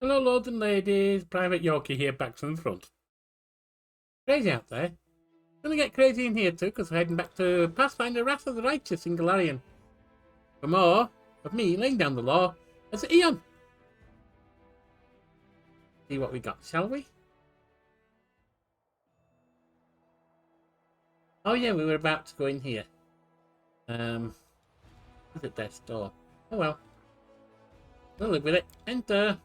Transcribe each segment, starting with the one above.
Hello, lords and ladies. Private Yorkie here, back from the front. Crazy out there. Gonna get crazy in here too, because we're heading back to Pathfinder Wrath of the Righteous in Galarian. For more of me laying down the law as Aeon. See what we got, shall we? Oh yeah, we were about to go in here. Is it death's door? Oh well. We'll live with it. Enter.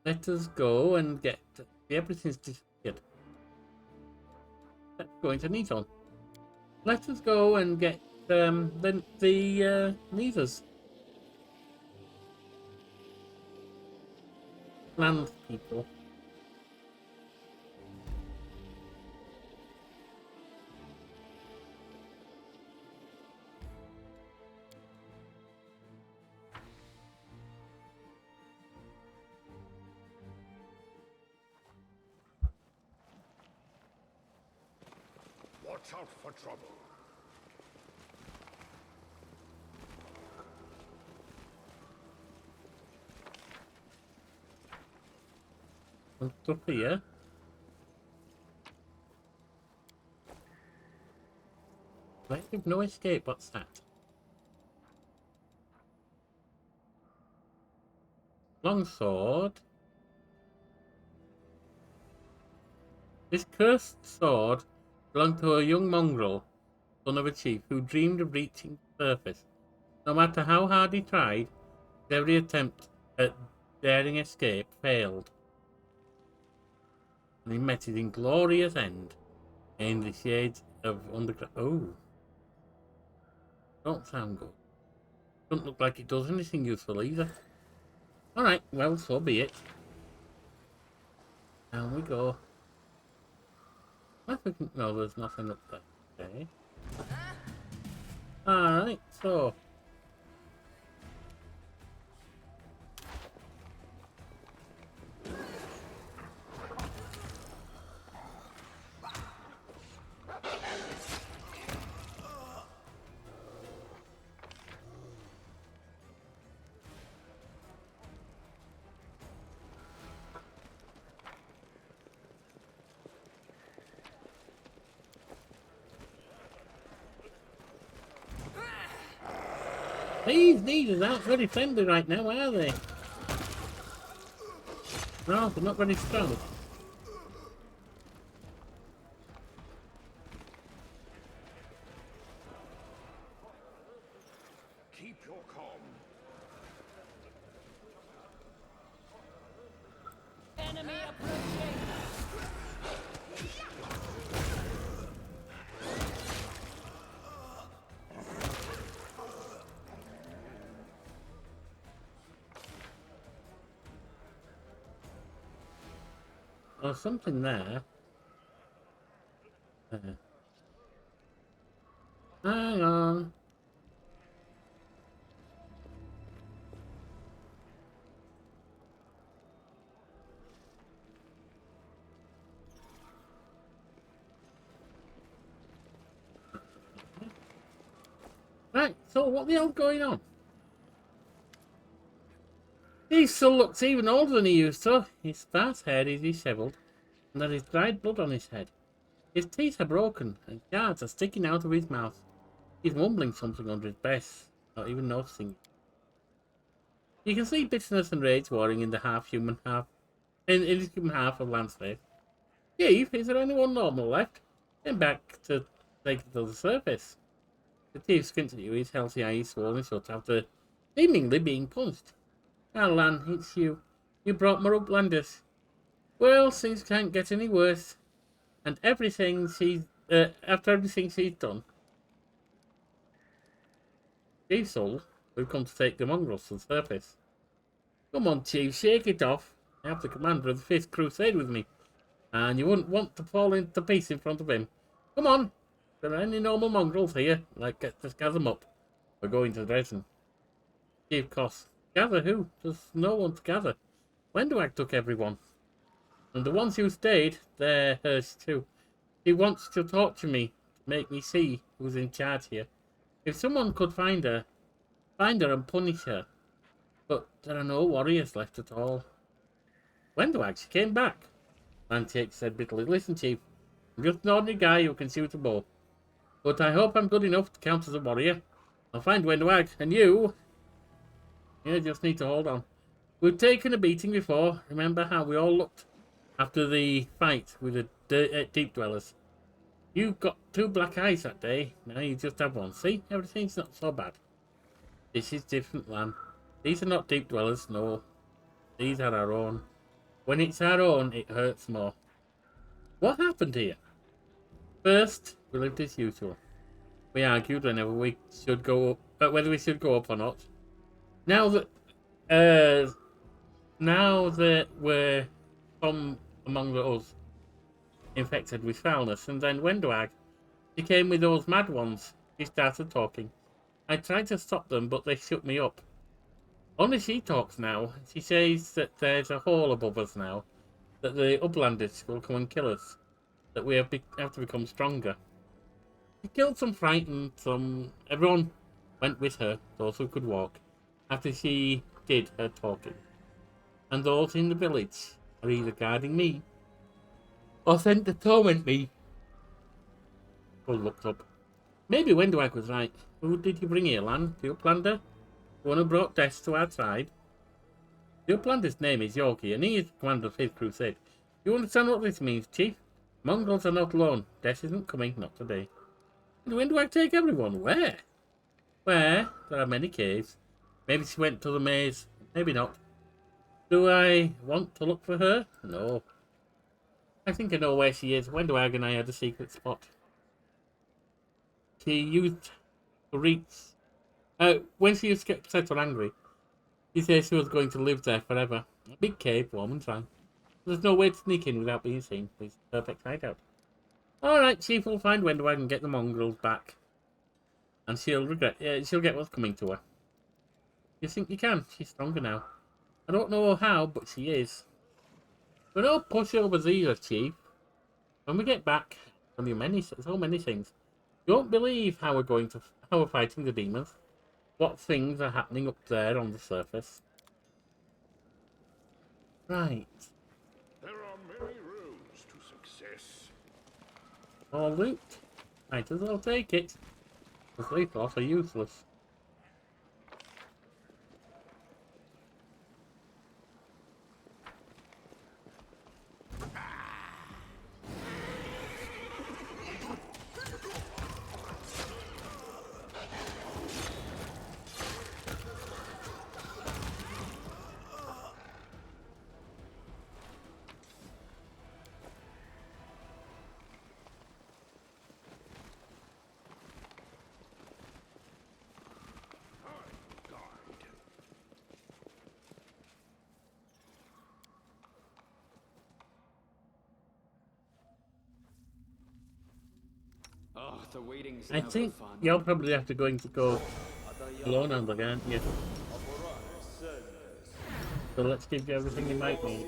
Let us go and get... Everything's disappeared. Let's go into Needle. Let us go and get the Neethers. Land people. Watch out for trouble. What's up here? Collective no escape, what's that? Longsword. This cursed sword belonged to a young mongrel, son of a chief, who dreamed of reaching the surface. No matter how hard he tried, every attempt at daring escape failed. And he met his inglorious end in the shades of underground. Oh. Don't sound good. Doesn't look like it does anything useful either. Alright, well, so be it. Down we go. No, there's nothing up there. Okay. Alright, so. These needles aren't very friendly right now, are they? No, they're not very strong. Keep your calm. Enemy approaching. There's something there. Hang on. Right, so what the hell's going on? He still looks even older than he used to. His sparse hair is dishevelled, and there is dried blood on his head. His teeth are broken, and shards are sticking out of his mouth. He's mumbling something under his breath, not even noticing it. You can see bitterness and rage warring in the half-human half... in his human half of Lance's face. Chief, is there anyone normal left? Then back to take it to the surface. The chief squints at you, his healthy eyes swollen shut after seemingly being punched. Ah, Lan, it's you. You brought me up, Landis. Well, things can't get any worse. And everything she's... after everything she's done. Chief Soul, we've come to take the mongrels to the surface. Come on, Chief, shake it off. I have the commander of the 5th Crusade with me. And you wouldn't want to fall into pieces in front of him. Come on. If there are any normal mongrels here, just gather them up. We're going to Dresden. Chief Koss. Gather who? There's no one to gather. Wenduag took everyone. And the ones who stayed, they're hers too. She wants to torture me, make me see who's in charge here. If someone could find her and punish her. But there are no warriors left at all. When do I actually came back? Mantiac said bitterly. Listen, Chief, I'm just an ordinary guy who can shoot a bow. But I hope I'm good enough to count as a warrior. I'll find Windwag, and you... You just need to hold on. We've taken a beating before. Remember how we all looked after the fight with the Deep Dwellers? You got 2 black eyes that day. Now you just have 1. See? Everything's not so bad. This is different, Lan. These are not Deep Dwellers, no. These are our own. When it's our own, it hurts more. What happened here? First, we lived as usual. We argued whenever we should go up, whether we should go up or not. Now that we're some among us infected with foulness, and then Wendwag, she came with those mad ones. She started talking. I tried to stop them, but they shut me up. Only she talks now. She says that there's a hole above us now, that the uplanders will come and kill us, that we have to become stronger. She killed some, frightened some. Everyone went with her, those who could walk, after she did her talking. And those in the village are either guarding me or sent to torment me. Bull looked up. Maybe Wendwag was right. Who did you bring here, Lan? The Uplander? The one who brought death to our tribe? The Uplander's name is Yorkie, and he is the commander of his crusade. You understand what this means, Chief? Mongrels are not alone. Death isn't coming, not today. And Wendwag take everyone? Where? Where? There are many caves. Maybe she went to the maze. Maybe not. Do I want to look for her? No. I think I know where she is. Wendwag and I had a secret spot. She used to reach... when she used to get upset or angry, she said she was going to live there forever. A big cave, warm and dry. There's no way to sneak in without being seen. It's a perfect hideout. Alright, Chief will find Wendwag and get the mongrels back. And she'll get what's coming to her. You think you can? She's stronger now. I don't know how, but she is. But no pushovers either, Chief. When we get back, there'll be so many things. You won't believe how we're fighting the demons. What things are happening up there on the surface. Right. There are many roads to success. All loot. Might as well take it. Because they thought are useless. Oh, the waiting's I never think fun. you'll probably have to go alone on the aren't you? So let's give you everything you might need.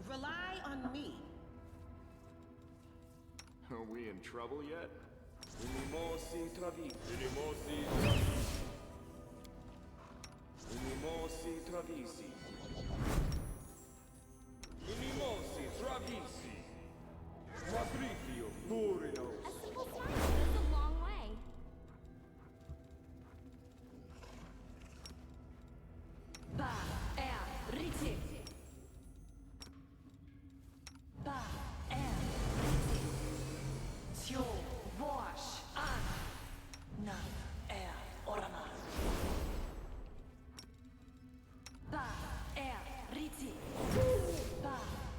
Rely on me. Are we in trouble yet? A simple smile goes a long way. Ba er riti. Ba er riti. Tjo wash an. Na er orama. Ba er riti. Ba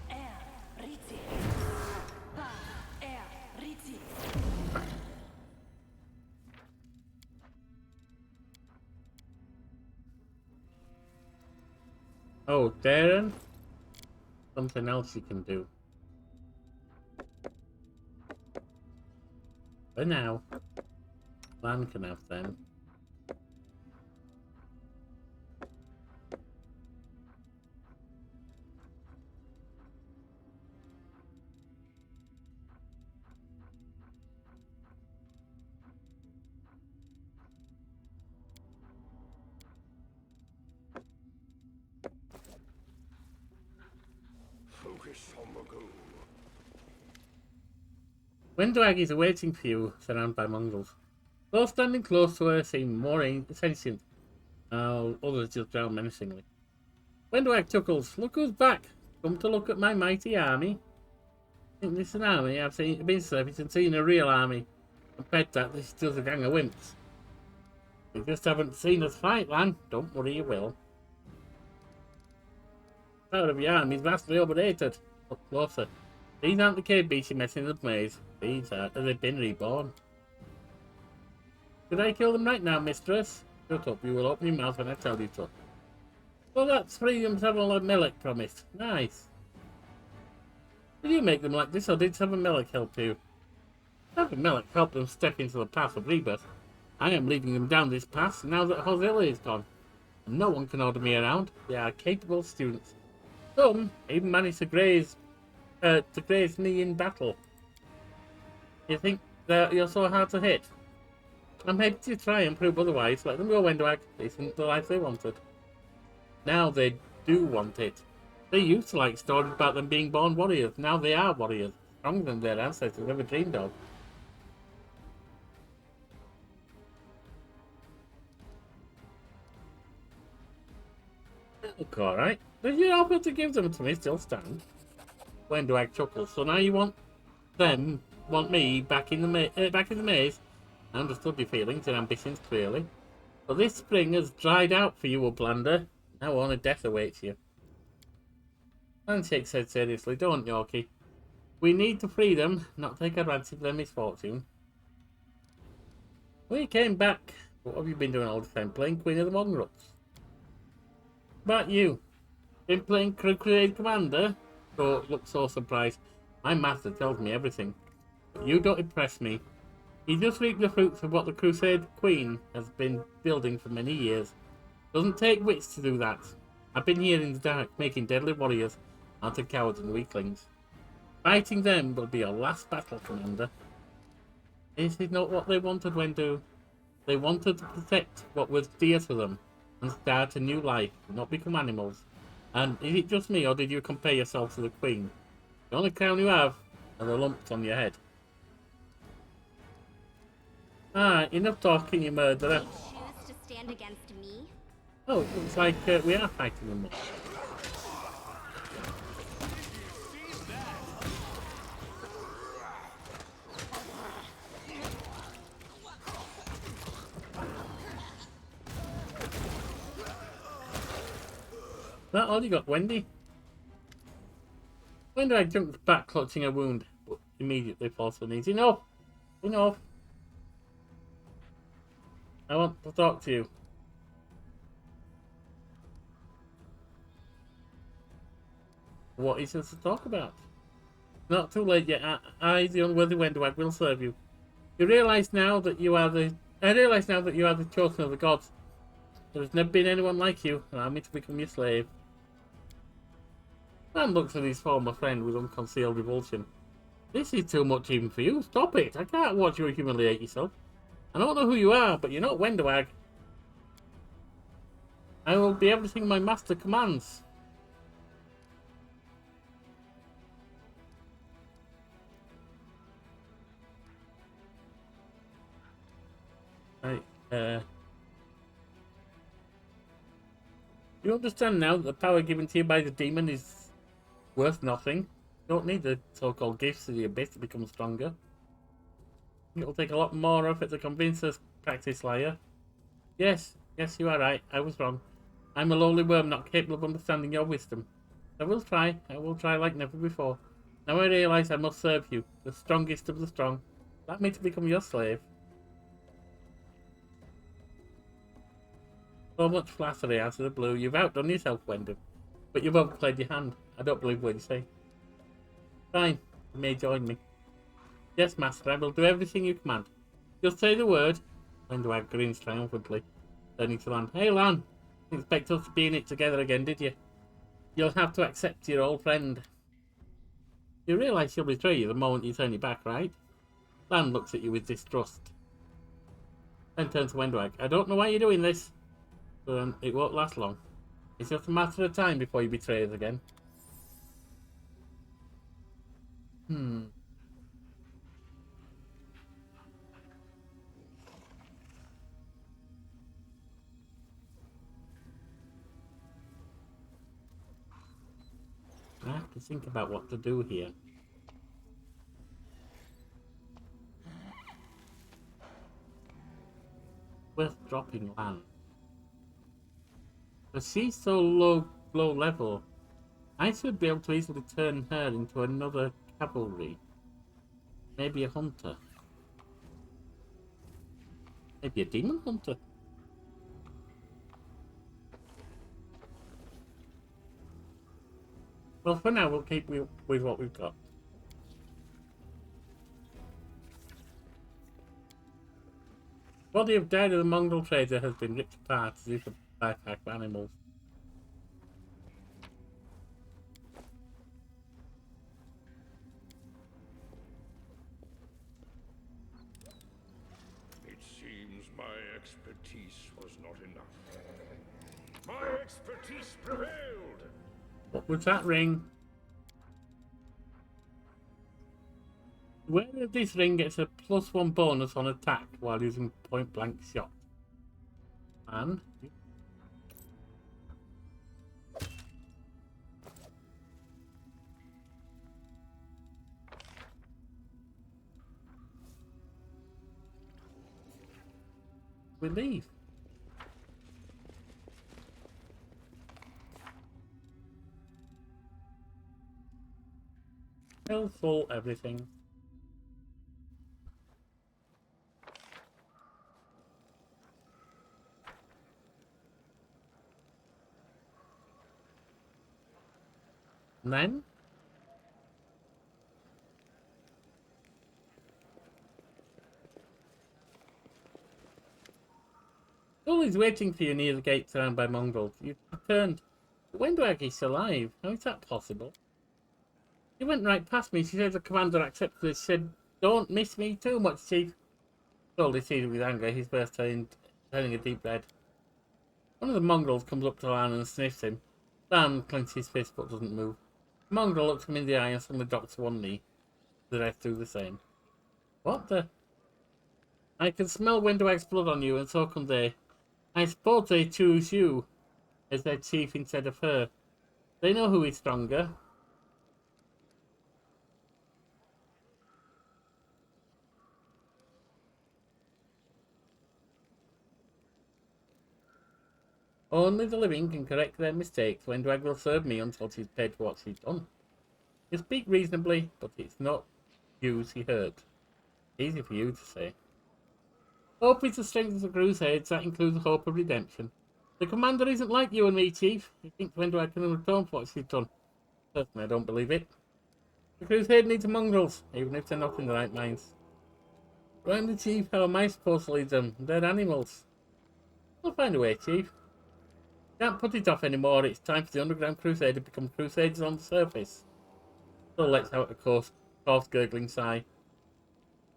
er riti. Ba er riti. Oh, Darren? Something else you can do. For now. Lan can have them. Focus on the goal. Windwag is awaiting for you, surrounded by mongrels. Those standing close to her seem more sentient. Others just drown menacingly. Windwag chuckles. Look who's back. Come to look at my mighty army. Think this is an army? I've been surfaced and seen a real army. Compared to that, this is just a gang of wimps. You just haven't seen us fight, Lan. Don't worry, you will. The power of your army is vastly overrated. Look closer. These aren't the cave beasts you met in the maze. These are, they've been reborn. Could I kill them right now, mistress? Shut up, you will open your mouth when I tell you to. Well, that's freedom Seven Melek promised. Nice. Did you make them like this, or did Seven Melek help you? Seven Melek helped them step into the path of rebirth. I am leading them down this path now that Hosilla is gone. And no one can order me around. They are capable students. Some even managed to graze me in battle. You think that you're so hard to hit? I'm happy to try and prove otherwise. Let them go, Wendwag. This isn't the life they wanted. Now they do want it. They used to like stories about them being born warriors. Now they are warriors. Stronger than their ancestors ever dreamed of. Look alright. Did your offer to give them to me still stand? Wendwag chuckles. So now you want me back in the maze? I understood your feelings and ambitions clearly. But this spring has dried out for you, Uplander. Now only death awaits you. Handshake said seriously, don't Yorkie. We need to free them, not take advantage of their misfortune. We came back. What have you been doing all the time? Playing Queen of the Mongrels? About you? Been playing Crusade Commander? Don't look so surprised. My master tells me everything. But you don't impress me. You just reap the fruits of what the Crusade Queen has been building for many years. Doesn't take wits to do that. I've been here in the dark, making deadly warriors out of cowards and weaklings. Fighting them will be your last battle, Commander. This is not what they wanted, Wendu. They wanted to protect what was dear to them and start a new life, not become animals. And is it just me, or did you compare yourself to the Queen? The only crown you have are the lumps on your head. Ah, enough talking, you murderer. Choose to stand against me? Oh, it looks like we are fighting them. That all you got, Wendy? Wendy jumped back, clutching a wound, but immediately falls to her knees. Enough! Enough! I want to talk to you. What is there to talk about? Not too late yet. I, the unworthy Wendwag, will serve you. You realise now that you are the... I realise now that you are the chosen of the gods. There has never been anyone like you. Allow me to become your slave. Man looks at his former friend with unconcealed revulsion. This is too much even for you. Stop it. I can't watch you humiliate yourself. I don't know who you are, but you're not Wendwag. I will be everything my master commands. You understand now that the power given to you by the demon is worth nothing? You don't need the so-called gifts of the abyss to become stronger. It'll take a lot more effort to convince us, practice liar. Yes, you are right. I was wrong. I'm a lowly worm not capable of understanding your wisdom. I will try like never before. Now I realise I must serve you, the strongest of the strong. Allow me to become your slave. So much flattery out of the blue. You've outdone yourself, Wendy. But you've overplayed your hand. I don't believe what you say. Fine, you may join me. Yes, master, I will do everything you command. Just say the word. Windwag grins triumphantly, turning to Lan. Hey, Lan, didn't expect us to be in it together again, did you? You'll have to accept your old friend. You realise she'll betray you the moment you turn your back, right? Lan looks at you with distrust. Then turns to Windwag. I don't know why you're doing this, but it won't last long. It's just a matter of time before you betray us again. I have to think about what to do here. Worth dropping Lan. But she's so low level, I should be able to easily turn her into another cavalry. Maybe a hunter. Maybe a demon hunter. Well, for now, we'll keep with what we've got. Body of dead of the Mongol trader has been ripped apart as if a bypack of animals. It seems my expertise was not enough. My expertise prevailed! What was that ring? The wearer of this ring gets a +1 bonus on attack while using point blank shot. And we leave. Fill full everything. And then Sully's waiting for you near the gate surrounded by Mongols. You've returned. But Windwag is alive. How is that possible? He went right past me. She said the commander accepted this. She said, don't miss me too much, Chief. Sully seized with anger, his face turning a deep red. One of the Mongols comes up to Lan and sniffs him. Lan clenches his fist but doesn't move. The Mongol looks him in the eye and suddenly drops to one knee. The rest do the same. What the? I can smell Windwag's blood on you, and so can they. I suppose they choose you as their chief instead of her. They know who is stronger. Only the living can correct their mistakes. Windwag will serve me until she's paid for what she's done. You speak reasonably, but it's not you she hurt. Easy for you to say. Hope is the strength of the Crusades. That includes the hope of redemption. The commander isn't like you and me, Chief. He thinks Windwag can atone for what she's done. Personally, I don't believe it. The Crusade needs mongrels, even if they're not in the right minds. But I'm the Chief. How am I supposed to lead them? They're animals. We'll find a way, Chief. Can't put it off anymore. It's time for the Underground Crusade to become Crusaders on the surface. So lets out a coarse gurgling sigh.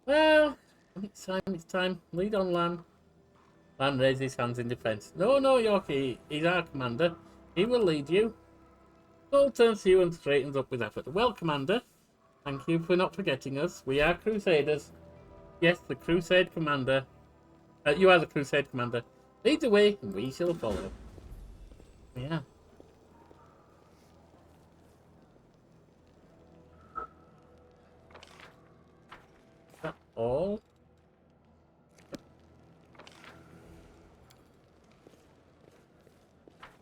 Well, it's time. Lead on, Lan. Lan raised his hands in defence. No, Yorkie. He's our commander. He will lead you. Soul turns to you and straightens up with effort. Well, Commander, thank you for not forgetting us. We are Crusaders. Yes, the Crusade Commander. You are the Crusade Commander. Lead the way, and we shall follow. Yeah. Is that all?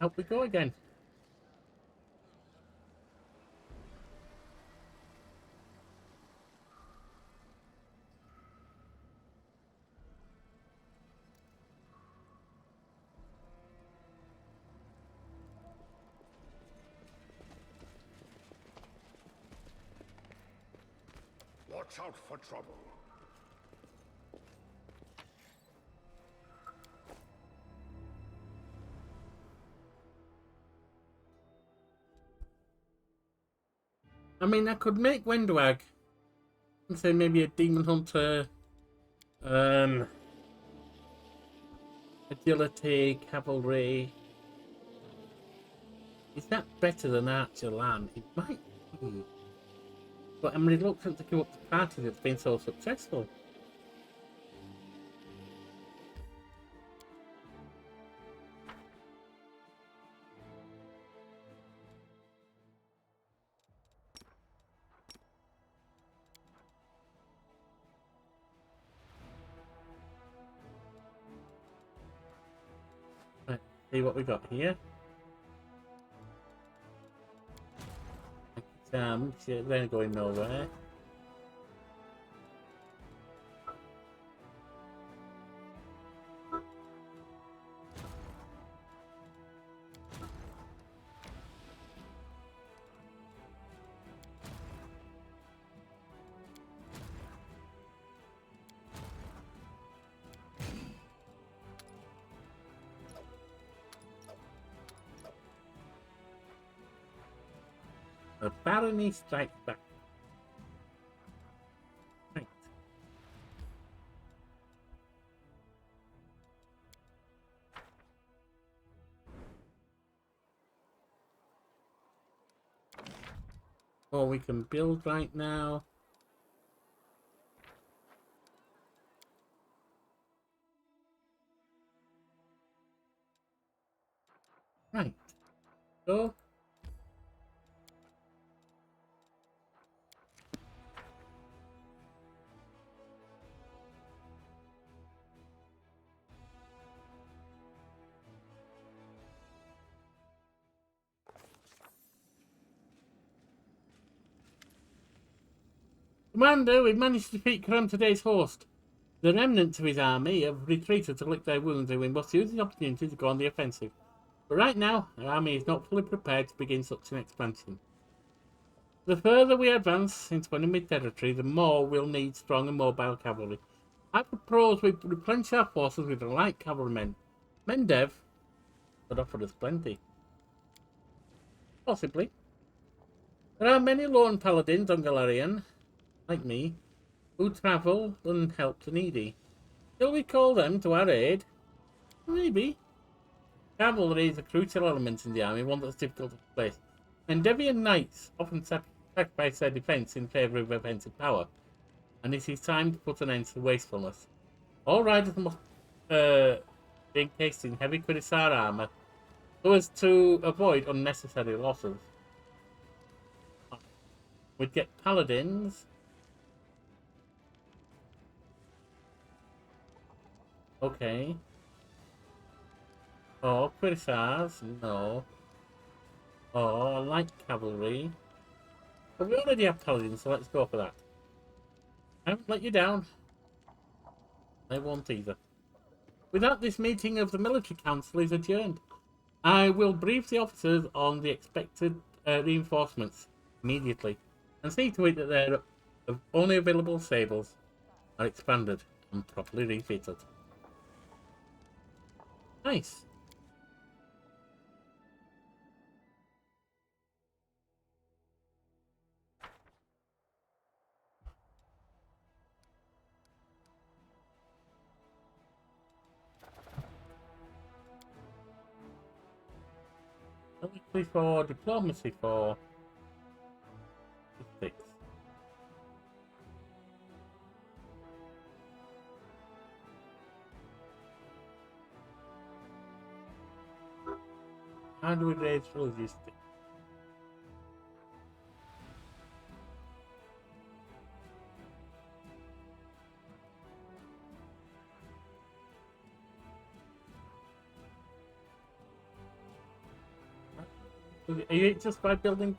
Out we go again. Watch out for trouble. I mean, I could make Wendwag and say maybe a demon hunter, agility, cavalry. Is that better than Archer Lan? It might be. But I'm reluctant to give up the party that's been so successful. Right, see what we got here. They're going nowhere. The barony strikes back. Right. Oh, we can build right now. Right. Go. Commander, we've managed to defeat Karam today's host. The remnants of his army have retreated to lick their wounds, and we must use the opportunity to go on the offensive. But right now, our army is not fully prepared to begin such an expansion. The further we advance into enemy territory, the more we'll need strong and mobile cavalry. I propose we replenish our forces with light cavalrymen. Mendev could offer us plenty. Possibly. There are many lone paladins on Galarian, like me, who travel and help the needy. Shall we call them to our aid? Maybe. Cavalry is a crucial element in the army, one that's difficult to replace. Mendevian knights often sacrifice their defence in favour of offensive power, and it is time to put an end to wastefulness. All riders must be encased in heavy cuirassar armour so as to avoid unnecessary losses. We'd get paladins. Okay. Oh, cuirassars? No. Oh, light cavalry. But we already have paladins, so let's go for that. I haven't let you down. I won't either. With that, this meeting of the military council is adjourned. I will brief the officers on the expected reinforcements immediately, and see to it that their only available sables are expanded and properly refitted. Nice. Military for diplomacy for 6. How do we raise logistics? Are you just by building?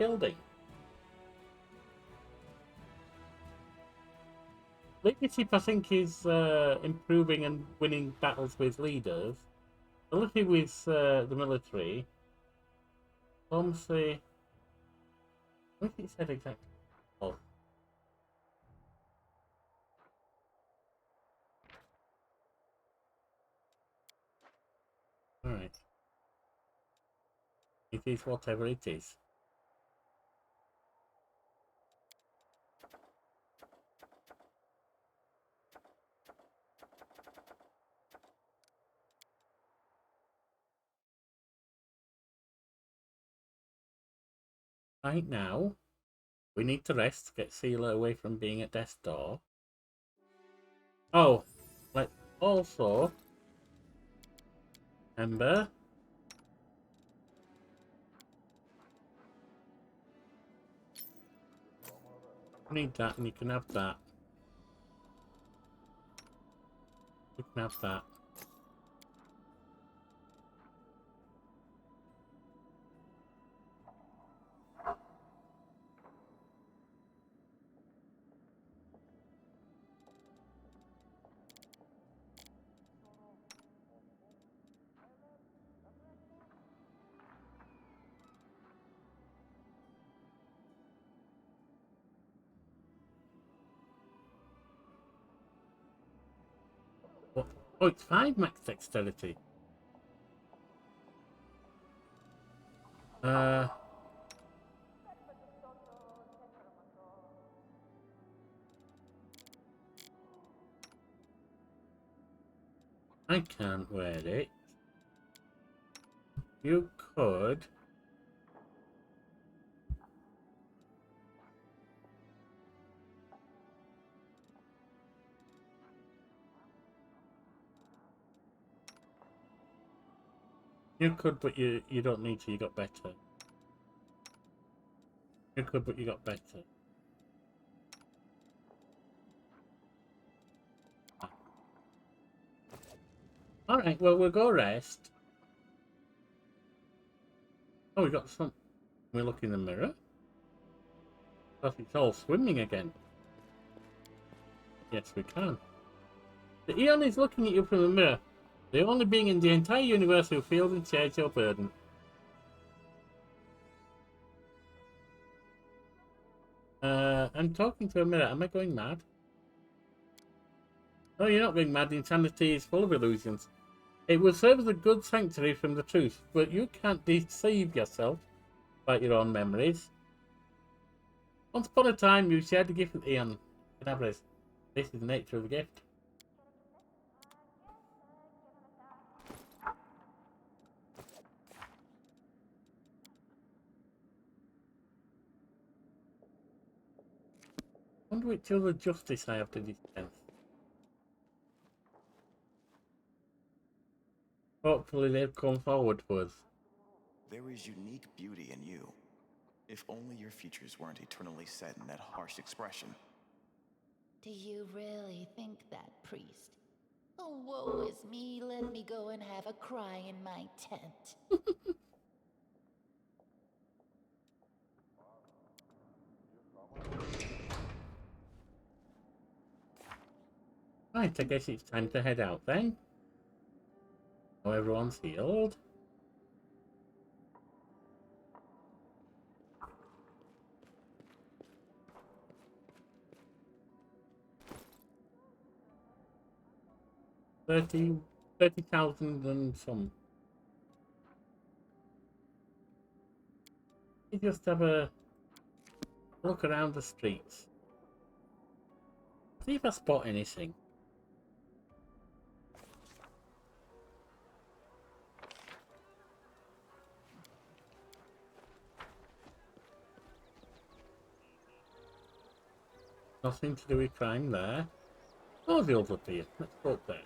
Leadership, I think, is improving and winning battles with leaders. Ability with the military. Diplomacy. What did it say exactly? Oh. Right. It is whatever it is. Right now, we need to rest to get Sealer away from being at death's door. Oh, let's also remember. You need that, and you can have that. You can have that. What? Oh, it's 5 max dexterity. I can't wear it. You could. You could, but you don't need to. You got better. You could, but you got better. All right. Well, we'll go rest. Oh, we got some. We look in the mirror. Because it's all swimming again. Yes, we can. The Aeon is looking at you from the mirror. The only being in the entire universe who feels and shares your burden. I'm talking to a mirror. Am I going mad? No, you're not going mad. Insanity is full of illusions. It will serve as a good sanctuary from the truth, but you can't deceive yourself by your own memories. Once upon a time, you shared the gift with Aeon. This is the nature of the gift. I wonder which other justice I have to dispense. Hopefully they'll come forward to us. There is unique beauty in you. If only your features weren't eternally set in that harsh expression. Do you really think that, priest? Oh, woe is me. Let me go and have a cry in my tent. Right, I guess it's time to head out then. Now everyone's healed. Thirty thousand and some. You just have a look around the streets. See if I spot anything. Nothing to do with crime there. Oh, the other pier. Let's go up there.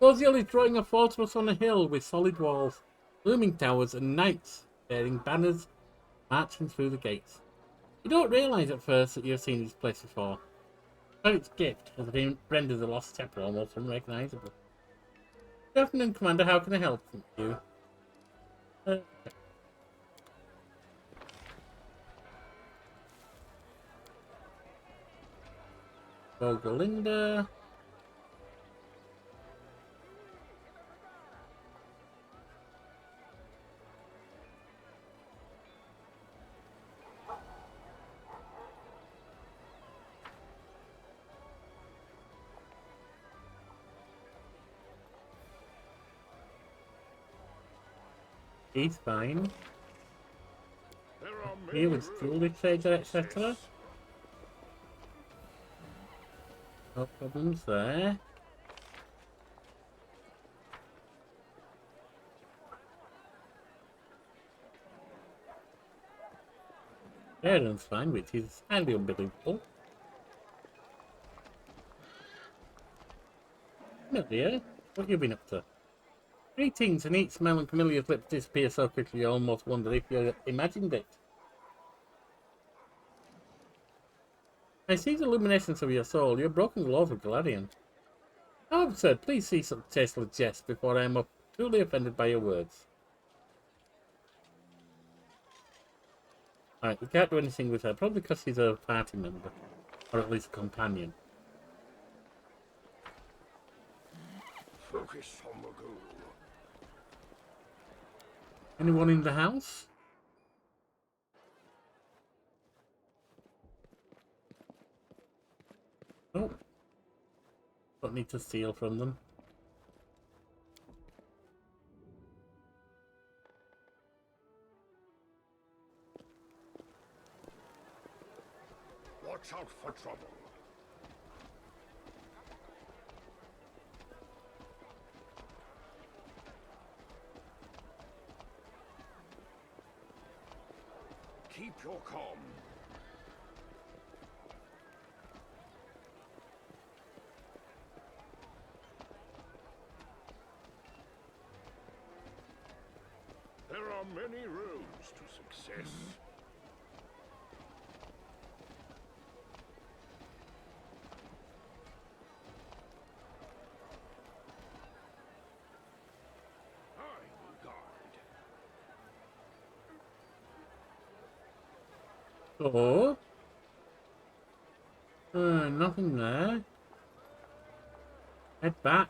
Goziel is drawing a fortress on a hill with solid walls, looming towers, and knights bearing banners marching through the gates. You don't realise at first that you've seen this place before. But its gift has rendered the lost chapter almost unrecognisable. Lieutenant Commander, how can I help you? Gogalinda. He's fine. There are many Here with jewelry roads trader, to etc. success. No problems there. Aaron's fine, which is highly unbelievable. No, dear. What have you been up to? Greetings, and each smell and Camille's lips disappear so quickly you almost wonder if you imagined it. I see the luminescence of your soul. You're broken the laws of Galadian. Oh, absurd. Please see such tasteless jest before I am truly offended by your words. Alright, we can't do anything with her, probably because she's a party member. Or at least a companion. Focus on the goal. Anyone in the house? Oh. Don't need to steal from them. Watch out for trouble. Keep your calm. There are many roads to success. I will guide. Oh. Nothing there. Head back.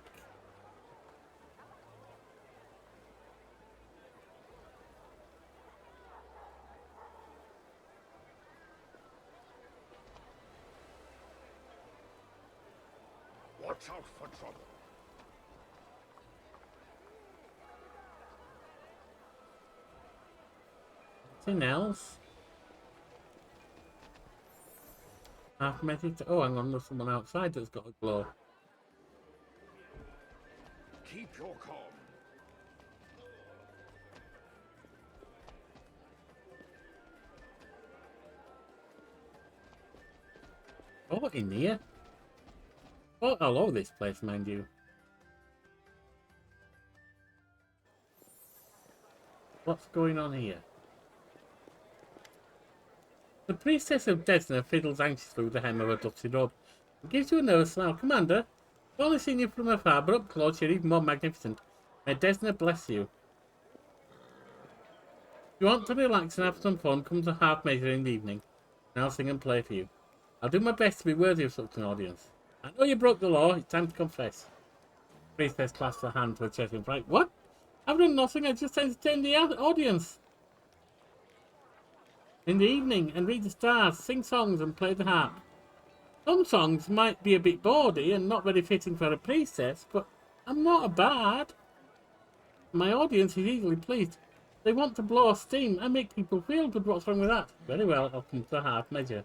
Watch out for trouble. Anything else? Half message. Oh, hang on, there's someone outside that's got a glow. Keep your calm. Oh, in here? Oh, all over this place, mind you. What's going on here? The priestess of Desna fiddles anxiously with the hem of her dusty robe. It gives you a nervous smile. Commander, I've only seen you from afar, but up close you're even more magnificent. May Desna bless you. If you want to relax and have some fun, come to Half Measure in the evening, and I'll sing and play for you. I'll do my best to be worthy of such an audience. I know you broke the law, it's time to confess. The priestess clasped her hand to her chest in fright. What? I've done nothing, I just entertained the audience. In the evening, and read the stars, sing songs and play the harp. Some songs might be a bit bawdy and not very fitting for a priestess, but I'm not a bard. My audience is easily pleased. They want to blow steam and make people feel good. What's wrong with that? Very well, I'll come to Half Measure.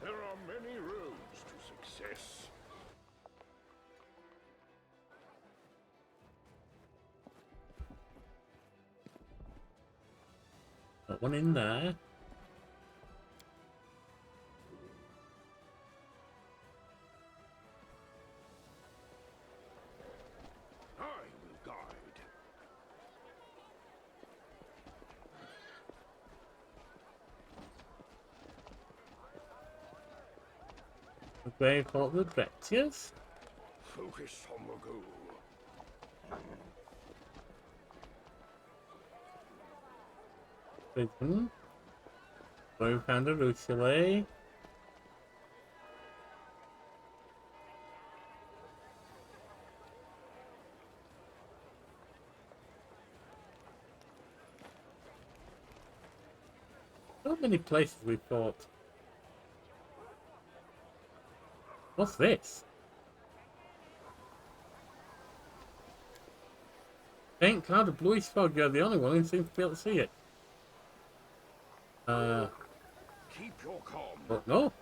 There are many roads to success. Got one in there. I will guide. The grave for the Drettiers. Focus on the goal. Prison. Where we found a Rusule. So many places we fought. What's this? Faint cloud of bluish fog. You're the only one who seems to be able to see it. Keep your calm. But no.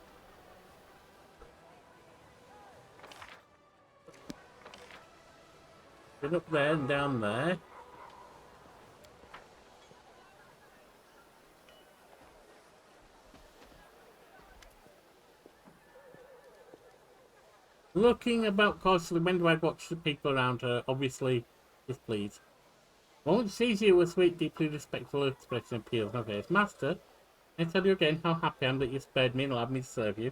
Been up there and down there. Looking about cautiously, Wendwag watches the people around her, obviously displeased. The moment she sees you, a sweet, deeply respectful expression appears on her face. Master, I tell you again how happy I am that you spared me and allowed me to serve you.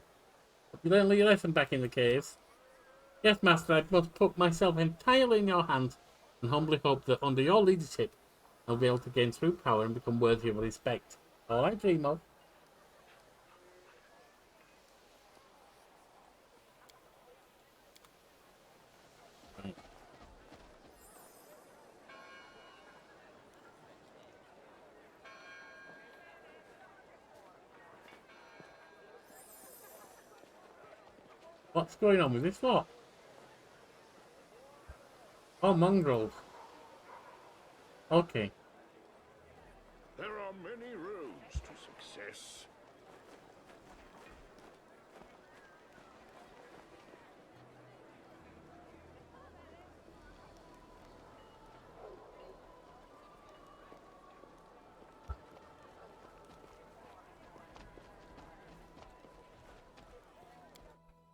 But you learned your lesson back in the caves. Yes, Master, I must put myself entirely in your hands and humbly hope that under your leadership I'll be able to gain true power and become worthy of respect. All I dream of. Right. What's going on with this lot? Oh, mongrels. Okay. There are many roads to success.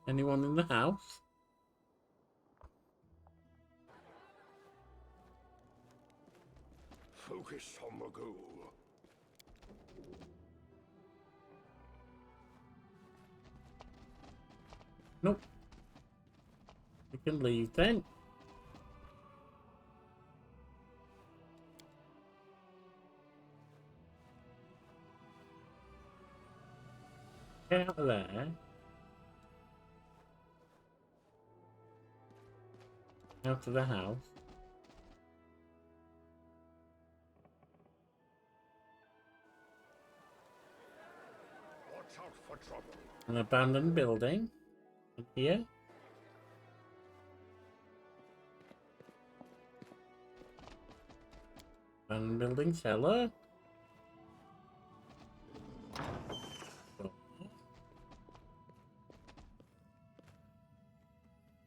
Anyone in the house? Focus on the goal. Nope. We can leave then. Get out of there. Out of the house. Watch out for trouble. An abandoned building. And here. Abandoned building cellar.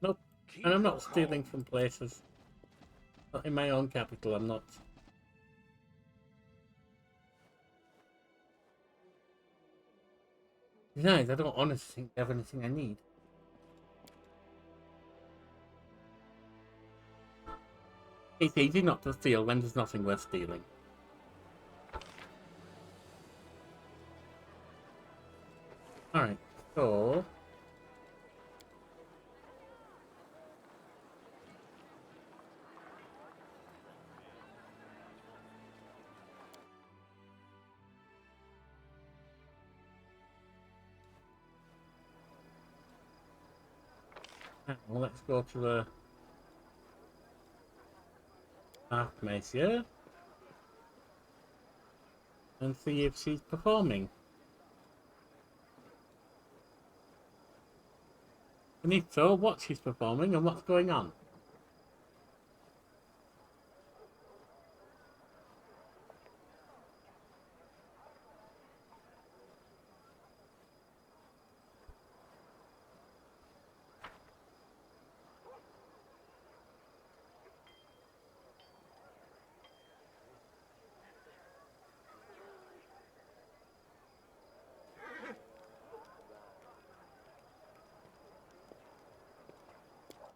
Nope. Keep And I'm your not stealing calm. from places. Not in my own capital, I'm not. Besides, I don't honestly think I have anything I need. It's easy not to steal when there's nothing worth stealing. Alright, so... Well, let's go to the Archmace here and see if she's performing. And if so, what she's performing and what's going on.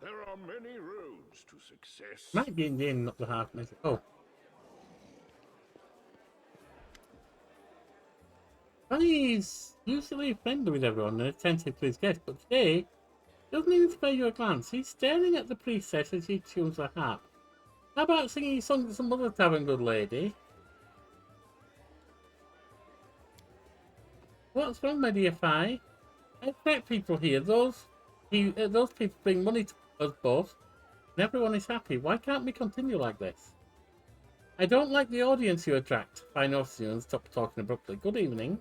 There are many roads to success. Might be in the inn, not the Archmace. Oh. Bunny's usually friendly with everyone and attentive to his guests, but today, doesn't even spare you a glance. He's staring at the priestess as she tunes her harp. How about singing a song to some other tavern good lady? What's wrong, my dear Fi? I expect people here. Those people bring money to us both, and everyone is happy. Why can't we continue like this? I don't like the audience you attract. Fi noticed you and stopped talking abruptly. Good evening.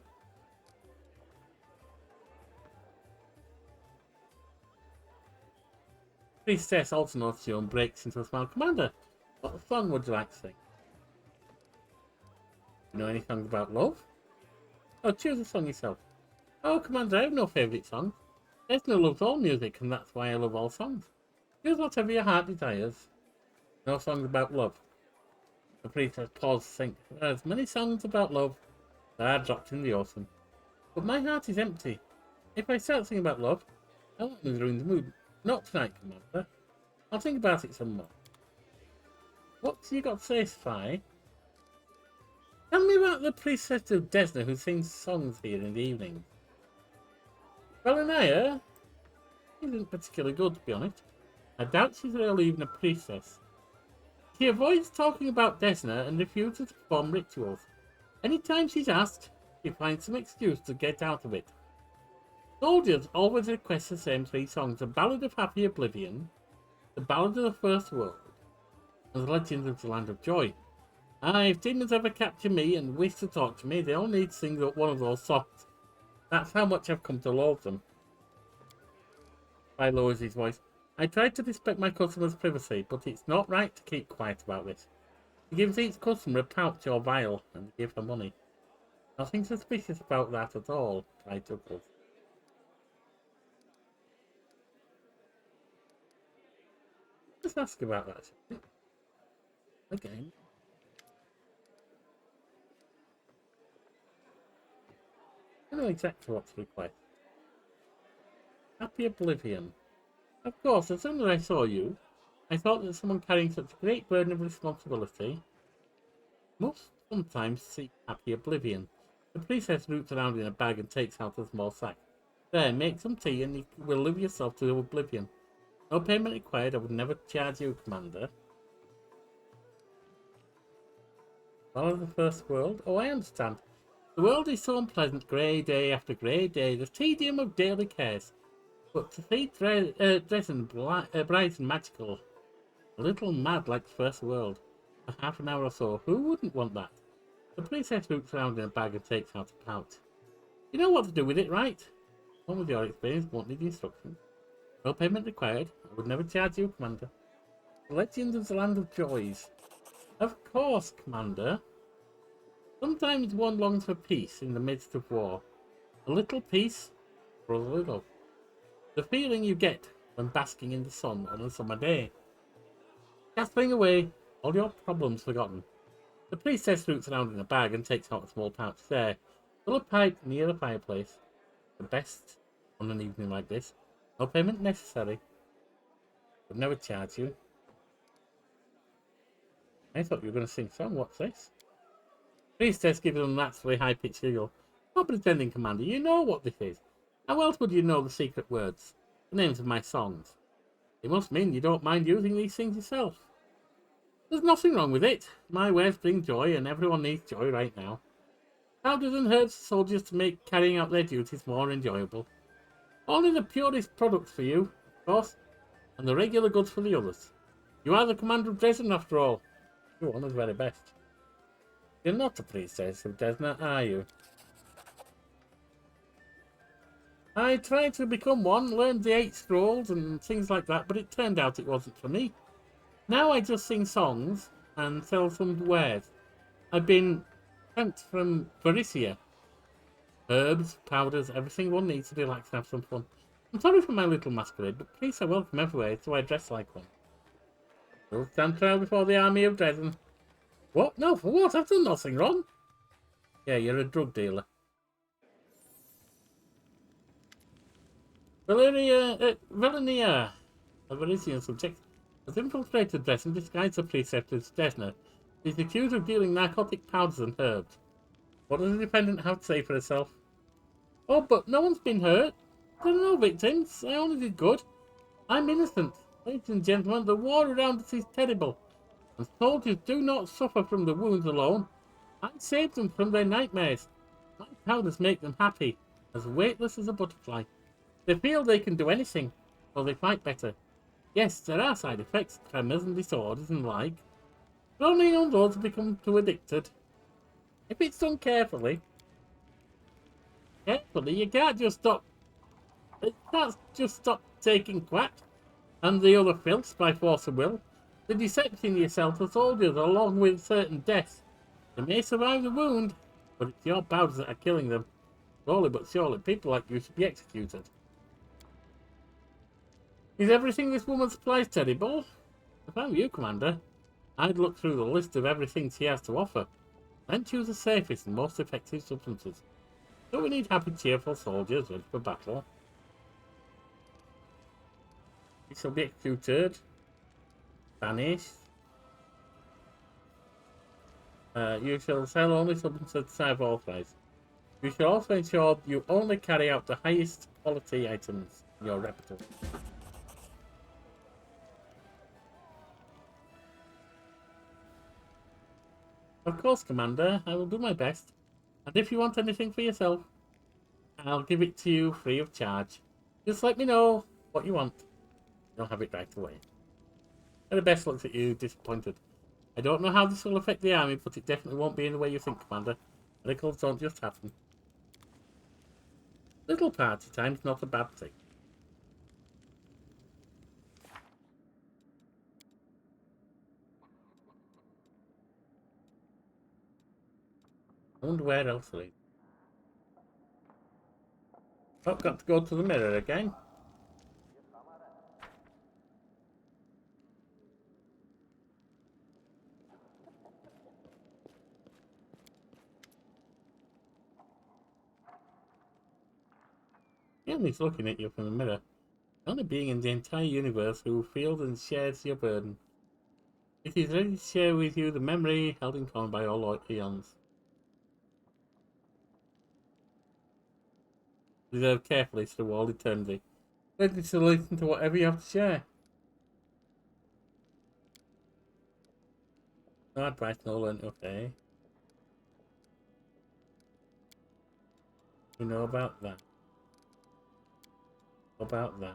Priestess also notices you and breaks into a smile. Commander, What song would you like to sing? You know any songs about love? Oh, choose a song yourself. Oh, Commander, I have no favourite songs. Desna loves all music, and that's why I love all songs. Choose whatever your heart desires. No songs about love. The princess paused to think. There are as many songs about love that are dropped in the ocean. But my heart is empty. If I start singing about love, I won't ruin the mood. Not tonight, Commander. I'll think about it some more. What's you got to say, Spy? Tell me about the princess of Desna who sings songs here in the evening. Well, Anaya isn't particularly good, to be honest. I doubt she's really even a priestess. She avoids talking about Desna and refuses to perform rituals. Anytime she's asked, she finds some excuse to get out of it. Soldiers always request the same 3 songs: The Ballad of Happy Oblivion, The Ballad of the First World, and The Legend of the Land of Joy. If demons ever capture me and wish to talk to me, they all need to sing one of those songs. That's how much I've come to loathe them. I lowers his voice. I try to respect my customers' privacy, but it's not right to keep quiet about this. He gives each customer a pouch or vial and give her money. Nothing suspicious about that at all, I chuckled. Just ask about that. Again. I know exactly what to request. Happy Oblivion. Of course, as soon as I saw you, I thought that someone carrying such a great burden of responsibility must sometimes seek happy oblivion. The princess roots around in a bag and takes out a small sack. There, make some tea and you will live yourself to oblivion. No payment required. I would never charge you, Commander. Follow the first world? Oh, I understand. The world is so unpleasant, grey day after grey day, the tedium of daily cares. But to see Dresden bright and magical, a little mad like the first world, for half an hour or so, who wouldn't want that? The princess looks around in a bag and takes out a pouch. You know what to do with it, right? One with your experience won't need instructions. No payment required. I would never charge you, Commander. The Legend of the Land of Joys. Of course, Commander. Sometimes one longs for peace in the midst of war. A little peace, brotherly love. The feeling you get when basking in the sun on a summer day. Gasping away, all your problems forgotten. The priestess roots around in a bag and takes out a small pouch there. Fill a pipe near the fireplace. The best on an evening like this. No payment necessary. Would never charge you. I thought you were going to sing a song. What's this? Priestess gives an unnaturally high-pitched giggle. Not pretending, Commander. You know what this is. How else would you know the secret words? The names of my songs. It must mean you don't mind using these things yourself. There's nothing wrong with it. My wares bring joy, and everyone needs joy right now. Powders and herbs for soldiers to make carrying out their duties more enjoyable. Only the purest products for you, of course, and the regular goods for the others. You are the commander of Dresden, after all. You're one of the very best. You're not a priestess of Desna, are you? I tried to become one, learned the 8 scrolls and things like that, but it turned out it wasn't for me. Now I just sing songs and sell some wares. I've been sent from Varicia. Herbs, powders, everything one needs to relax and have some fun. I'm sorry for my little masquerade, but priests are welcome everywhere, so I dress like one. You'll stand trial before the army of Dresden. What? No, for what? I've done nothing wrong. Yeah, you're a drug dealer. Valenia, a Varisian subject, has infiltrated Dresden disguised as a precept of Desna. She's accused of dealing narcotic powders and herbs. What does the defendant have to say for herself? Oh, but no one's been hurt. There are no victims. I only did good. I'm innocent. Ladies and gentlemen, the war around us is terrible. And soldiers do not suffer from the wounds alone. I saved them from their nightmares. My powders make them happy, as weightless as a butterfly. They feel they can do anything, so they fight better. Yes, there are side effects, tremors and disorders and like. But only on those who become too addicted. If it's done carefully, you can't just stop. You can't just stop taking quack and the other filth by force of will. The deception yourself to soldiers along with certain deaths. They may survive the wound, but it's your powers that are killing them. Slowly but surely, people like you should be executed. Is everything this woman supplies terrible? If I were you, Commander, I'd look through the list of everything she has to offer, and choose the safest and most effective substances. So we need happy, cheerful soldiers ready for battle. You shall be executed, banished. You shall sell only substances I've authorized. You shall also ensure you only carry out the highest quality items in your repertoire. Of course, Commander, I will do my best. And if you want anything for yourself, I'll give it to you free of charge. Just let me know what you want. You'll have it right away. And the best looks at you, disappointed. I don't know how this will affect the army, but it definitely won't be in the way you think, Commander. Miracles don't just happen. Little party time's not a bad thing. I wonder where else to lead. Oh, got to go to the mirror again. He's looking at you from the mirror. The only being in the entire universe who feels and shares your burden. It is ready to share with you the memory held in common by all eons. Reserved carefully through all eternity. Ready to listen to whatever you have to share. No advice, no learn. Okay. We know about that. About that.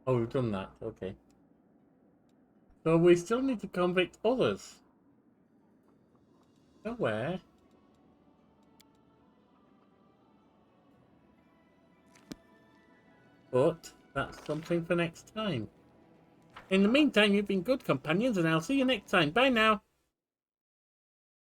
Oh, we've done that. Okay. So we still need to convict others. Nowhere. But that's something for next time. In the meantime, you've been good companions, and I'll see you next time. Bye now.